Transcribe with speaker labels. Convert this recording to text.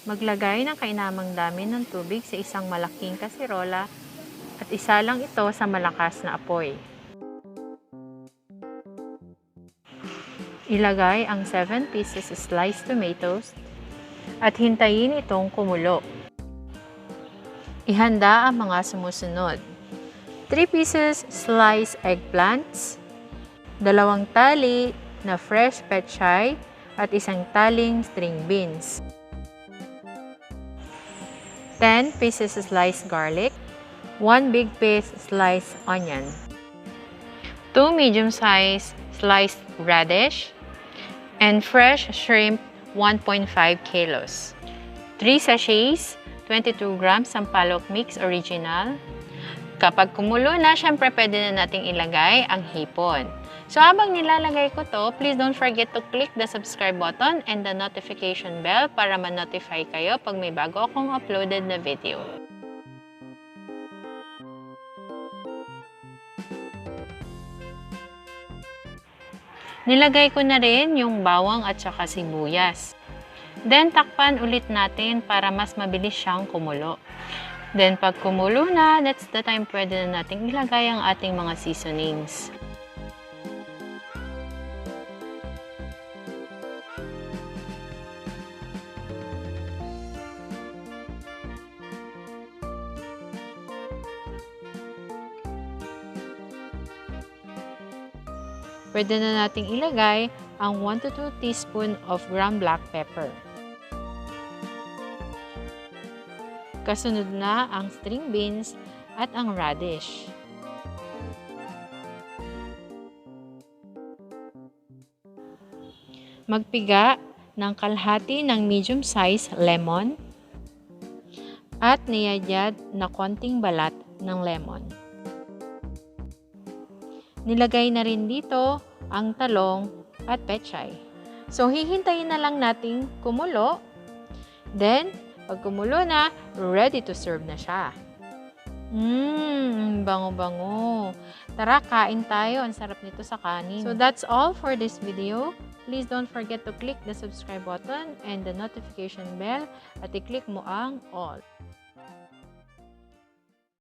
Speaker 1: Maglagay ng kainamang dami ng tubig sa isang malaking kasirola at isa lang ito sa malakas na apoy. Ilagay ang 7 pieces sliced tomatoes at hintayin itong kumulo. Ihanda ang mga sumusunod. 3 pieces sliced eggplants, 2 tali na fresh pechay at 1 taling string beans. 10 pieces sliced garlic, 1 big piece sliced onion, 2 medium-sized sliced radish, and fresh shrimp 1.5 kilos, 3 sachets, 22 grams sampalok mix original. Kapag kumulo na, syempre pwede na nating ilagay ang hipon. So habang nilalagay ko to, please don't forget to click the subscribe button and the notification bell para ma-notify kayo pag may bago akong uploaded na video. Nilagay ko na rin yung bawang at saka sibuyas. Then takpan ulit natin para mas mabilis siyang kumulo. Then pag kumulo na, that's the time pwede na nating ilagay ang ating mga seasonings. Pwede na nating ilagay ang 1 to 2 teaspoon of ground black pepper. Kasunod na ang string beans at ang radish. Magpiga ng kalahati ng medium-sized lemon at niyadyad na konting balat ng lemon. Nilagay na rin dito ang talong at pechay. So, hihintayin na lang nating kumulo. Then, pag kumulo na, ready to serve na siya. Bango-bango. Tara, kain tayo. Ang sarap nito sa kanin. So, that's all for this video. Please don't forget to click the subscribe button and the notification bell at i-click mo ang all.